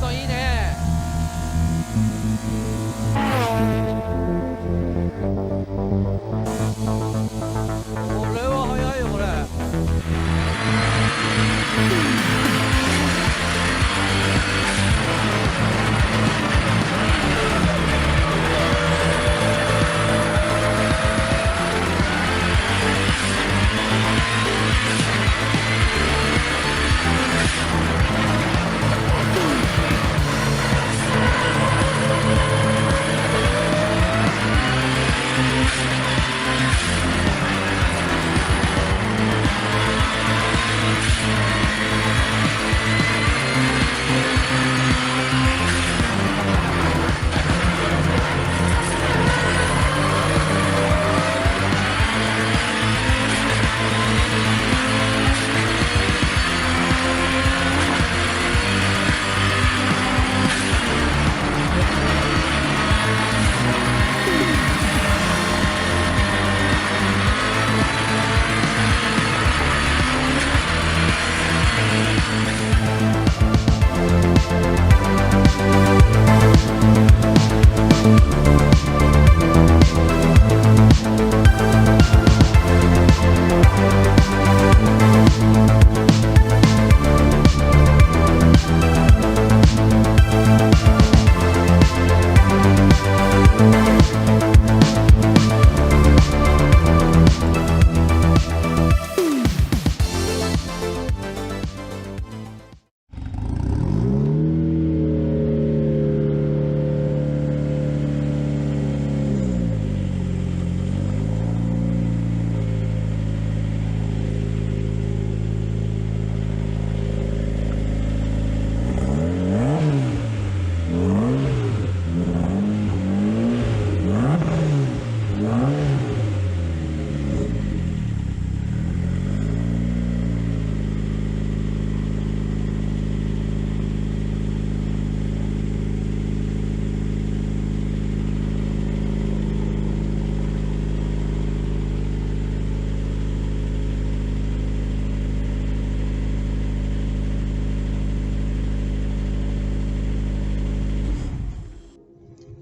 ドいいね。これは速いよこれ。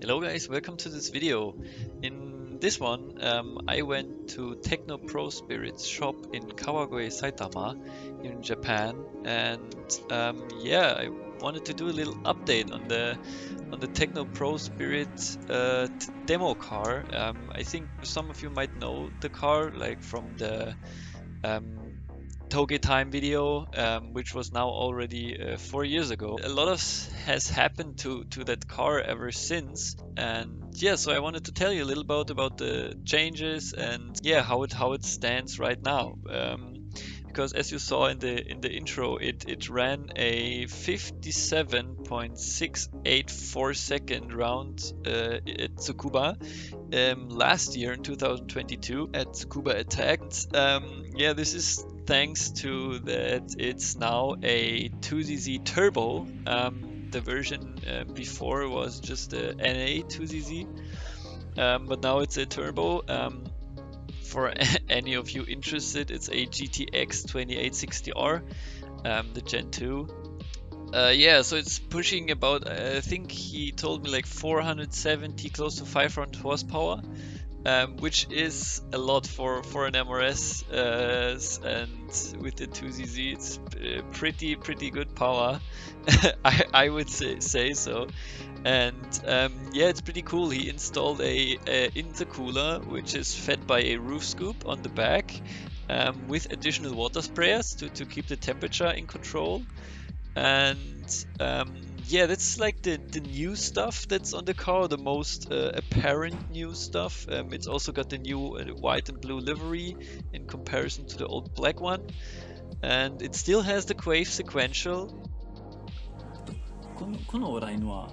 Hello guys, welcome to this video. In this one, I went to Techno Pro Spirits shop in Kawagoe, Saitama in Japan, and yeah, I wanted to do a little update on the Techno Pro Spirit demo car. I think some of you might know the car, like from the Toge Time video, which was now already 4 years ago. A lot has happened to that car ever since, and yeah, so I wanted to tell you a little about the changes and yeah, how it stands right now. Because as you saw in the intro, it ran a 57.684 second round at Tsukuba last year in 2022 at Tsukuba Attack. Yeah, this is thanks to that it's now a 2ZZ turbo. The version before was just a NA 2ZZ, but now it's a turbo. For any of you interested, it's a GTX 2860R, the Gen 2. Yeah, so it's pushing about, I think he told me like 470, close to 500 horsepower. Which is a lot for an MRS, and with the 2ZZ it's pretty good power. I would say so. And yeah, it's pretty cool. He installed a intercooler which is fed by a roof scoop on the back, with additional water sprayers to keep the temperature in control. And yeah, that's like the new stuff that's on the car, the most apparent new stuff. It's also got the new white and blue livery in comparison to the old black one, and it still has the Quave sequential. このラインは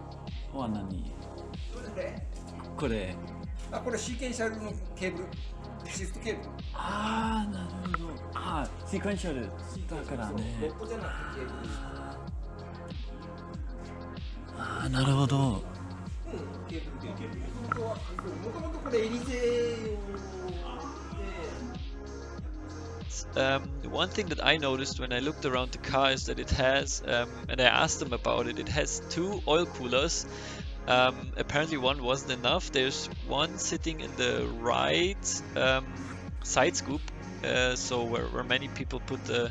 何？これシーケンシャルのケーブル、シフトケーブル。ああ、なるほど。ああ、シーケンシャルだからね。ロットじゃなくてケーブル。ああ、なるほど。ケーブル。もともとこれエリゼ用で。one thing that I noticed when I looked around the car is that it has, and I asked them about it, it has 2 oil coolers. Apparently one wasn't enough. There's one sitting in the right side scoop, so where many people put the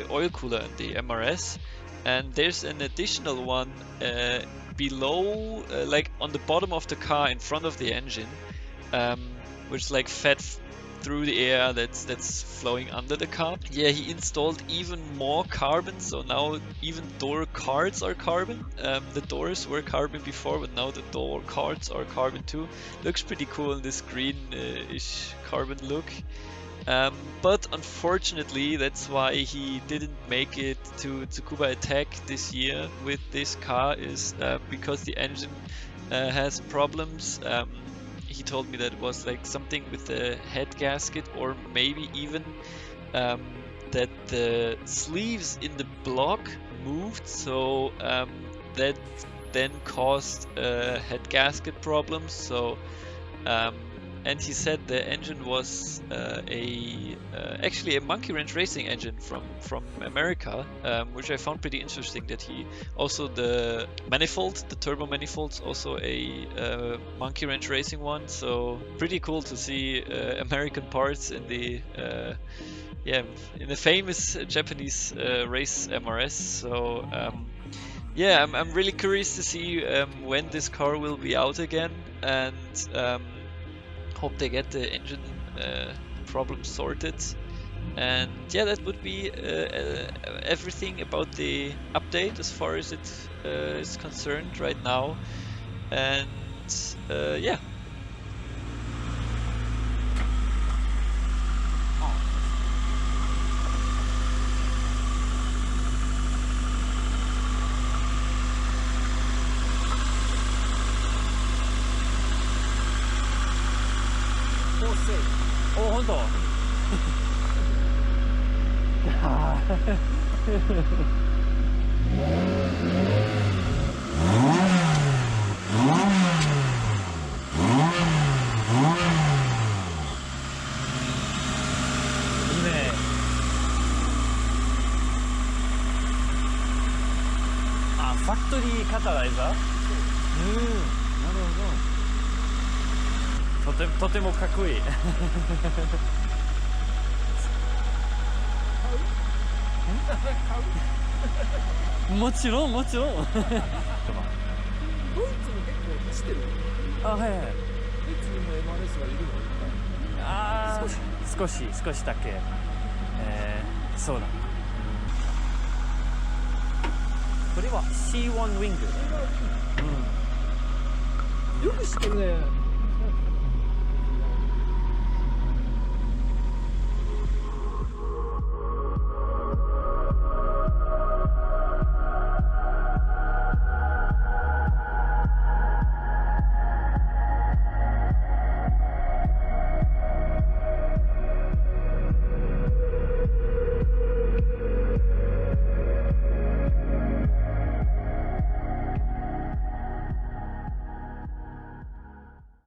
oil cooler in the MRS, and there's an additional one below, like on the bottom of the car in front of the engine, which is like fed through the air that's flowing under the car. Yeah, he installed even more carbon, so now even door cards are carbon. The doors were carbon before, but now the door cards are carbon too. Looks pretty cool in this green-ish carbon look. But unfortunately, that's why he didn't make it to Tsukuba Attack this year with this car, is because the engine has problems. He told me that it was like something with the head gasket, or maybe even that the sleeves in the block moved, so that then caused head gasket problems. So and he said the engine was actually a Monkey Wrench Racing engine from America, which I found pretty interesting. That he also, the manifold, the turbo manifold's also a Monkey Wrench Racing one. So pretty cool to see American parts in the in the famous Japanese race MRS. So yeah, I'm really curious to see when this car will be out again, and hope they get the engine problem sorted. And yeah, that would be everything about the update as far as it is concerned right now. And yeah. Oh, 本当。いいね。あ、ファクトリーカタライザー？なるほど。とてもかっこいい。もちろんもちろん。ドイツも結構走ってる。あ、はいはい。ドイツにも MRS はいるの？ああ、少しだけ。そうだ。これは C1 ウィング。よく知ってるね。